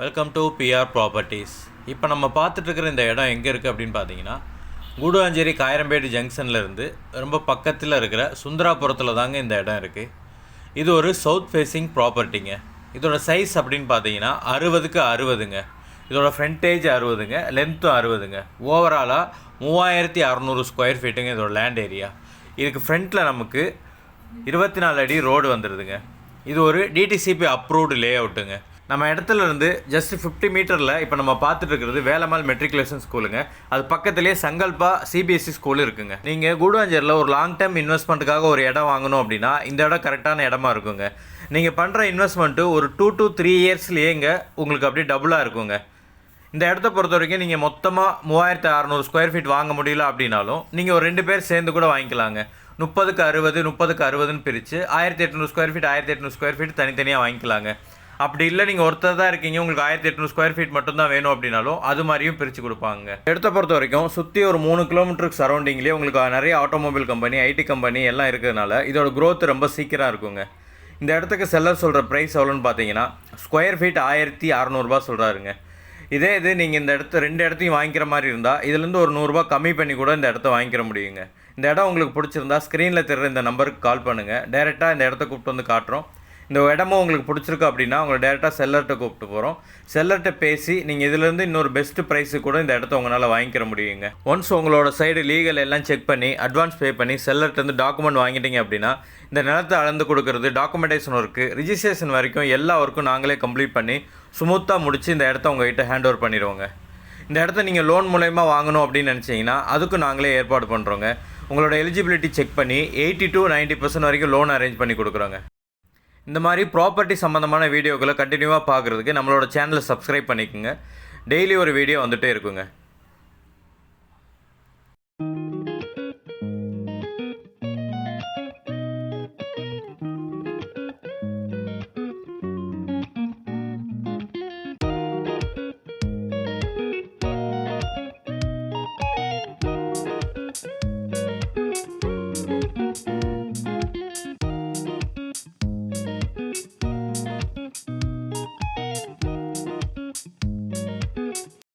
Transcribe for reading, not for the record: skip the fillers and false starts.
Welcome to PR properties. இப்போ நம்ம பார்த்துட்ருக்கிற இந்த இடம் எங்கே இருக்குது அப்படின்னு பார்த்தீங்கன்னா, கூடுவாஞ்சேரி காயரம்பேடு ஜங்ஷன்லேருந்து ரொம்ப பக்கத்தில் இருக்கிற சுந்தராபுரத்தில் தாங்க இந்த இடம் இருக்குது. இது ஒரு சவுத் ஃபேஸிங் ப்ராப்பர்ட்டிங்க. இதோட சைஸ் அப்படின்னு பார்த்தீங்கன்னா 60க்கு 60ங்க. இதோட ஃப்ரண்டேஜ் 60ங்க, லென்த்தும் 60ங்க. ஓவராலாக 3600 ஸ்கொயர் ஃபீட்டுங்க இதோட லேண்ட் ஏரியா. இதுக்கு ஃப்ரண்ட்டில் நமக்கு 24 அடி ரோடு வந்துடுதுங்க. இது ஒரு டிடிசிபி அப்ரூவ்டு லே அவுட்டுங்க. நம்ம இடத்துல இருந்து ஜஸ்ட் 50 மீட்டரில் இப்போ நம்ம பார்த்துட்டு இருக்கிறது வேலம்மாள் மெட்ரிகுலேஷன் ஸ்கூலுங்க. அது பக்கத்துலேயே சங்கல்பா சிபிஎஸ்சி ஸ்கூல் இருக்குங்க. நீங்கள் கூடுவாஞ்சேரியில் ஒரு லாங் டேர்ம் இன்வெஸ்ட்மெண்ட்டுக்காக ஒரு இடம் வாங்கணும் அப்படின்னா இந்த இடம் கரெக்டான இடமா இருக்குங்க. நீங்கள் பண்ணுற இன்வெஸ்ட்மெண்ட்டு ஒரு 2 to 3 இயர்ஸ்லேயேங்க உங்களுக்கு அப்படியே டபுளாக இருக்குங்க. இந்த இடத்த பொறுத்த வரைக்கும் நீங்கள் மொத்தமாக 3600 ஸ்கொயர் ஃபீட் வாங்க முடியல அப்படின்னாலும் நீங்கள் ஒரு 2 பேர் சேர்ந்து கூட வாங்கிக்கலாங்க. 30க்கு 60 30க்கு 60ன்னு பிரித்து 1800 ஸ்கொயர் ஃபீட் 1800 ஸ்கொயர் ஃபீட் தனித்தனியாக வாங்கிக்கலாங்க. அப்படி இல்லை நீங்கள் ஒருத்தர் தான் இருக்கீங்க, உங்களுக்கு 1800 ஸ்கொயர் ஃபீட் மட்டும்தான் வேணும் அப்படின்னாலும் அது மாதிரியும் பிரித்து கொடுப்பாங்க. இடத்த பொறுத்த வரைக்கும் சுற்றி ஒரு 3 கிலோமீட்டருக்கு சரௌண்டிங்லேயே உங்களுக்கு நிறைய ஆட்டோமொபைல் கம்பெனி, ஐடி கம்பெனி எல்லாம் இருக்கிறதுனால இதோட க்ரோத் ரொம்ப சீக்கிரம் இருக்குங்க. இந்த இடத்துக்கு செல்லர் சொல்கிற ப்ரைஸ் எவ்வளோன்னு பார்த்தீங்கன்னா ஸ்கொயர் ஃபீட் 1600 சொல்கிறாருங்க. இதே இது நீங்கள் இந்த இடத்த 2 இடத்தையும் வாங்கிக்கிற மாதிரி இருந்தால் இதுலேருந்து ஒரு 100 கம்மி பண்ணி கூட இந்த இடத்த வாங்கிக்கிற முடியுங்க. இந்த இடம் உங்களுக்கு பிடிச்சிருந்தா ஸ்க்ரீனில் தெரிகிற இந்த நம்பருக்கு கால் பண்ணுங்கள். டேரெக்டாக இந்த இடத்த கூப்பிட்டு வந்து காட்டுறோம். இந்த இடமும் உங்களுக்கு பிடிச்சிருக்கு அப்படின்னா உங்களை டேரெக்டாக செல்லர்கிட்ட கூப்பிட்டு போகிறோம். செல்லர்கிட்ட பேசி நீங்கள் இதிலேருந்து இன்னொரு பெஸ்ட்டு ப்ரைஸு கூட இந்த இடத்த உங்களால் வாங்கிக்கிற முடியுங்க. ஒன்ஸ் உங்களோட சைடு லீகல் எல்லாம் செக் பண்ணி அட்வான்ஸ் பே பண்ணி செல்லர்கிட்டருந்து டாக்குமெண்ட் வாங்கிட்டீங்க அப்படின்னா இந்த நிலத்தை அளந்து கொடுக்குறது, டாக்குமெண்டேஷன் ஒர்க்கு, ரிஜிஸ்ட்ரேஷன் வரைக்கும் எல்லா ஒர்க்கும் நாங்களே கம்ப்ளீட் பண்ணி ஸ்மூத்தாக முடித்து இந்த இடத்த உங்கள்கிட்ட ஹேண்ட் ஓவர் பண்ணிடுவோங்க. இந்த இடத்த நீங்கள் லோன் மூலயமா வாங்கணும் அப்படின்னு நினச்சிங்கன்னா அதுக்கும் நாங்களே ஏற்பாடு பண்ணுறோங்க. உங்களோட எலிஜிபிலிட்டி செக் பண்ணி 80 to 90% வரைக்கும் லோன் அரேஞ்ச் பண்ணி கொடுக்குறோங்க. இந்த மாதிரி ப்ராப்பர்ட்டி சம்மந்தமான வீடியோக்களை கண்டினியூவாக பார்க்குறதுக்கு நம்மளோட சேனலை சப்ஸ்கிரைப் பண்ணிக்கோங்க. டெய்லி ஒரு வீடியோ வந்துகிட்டே இருக்குங்க.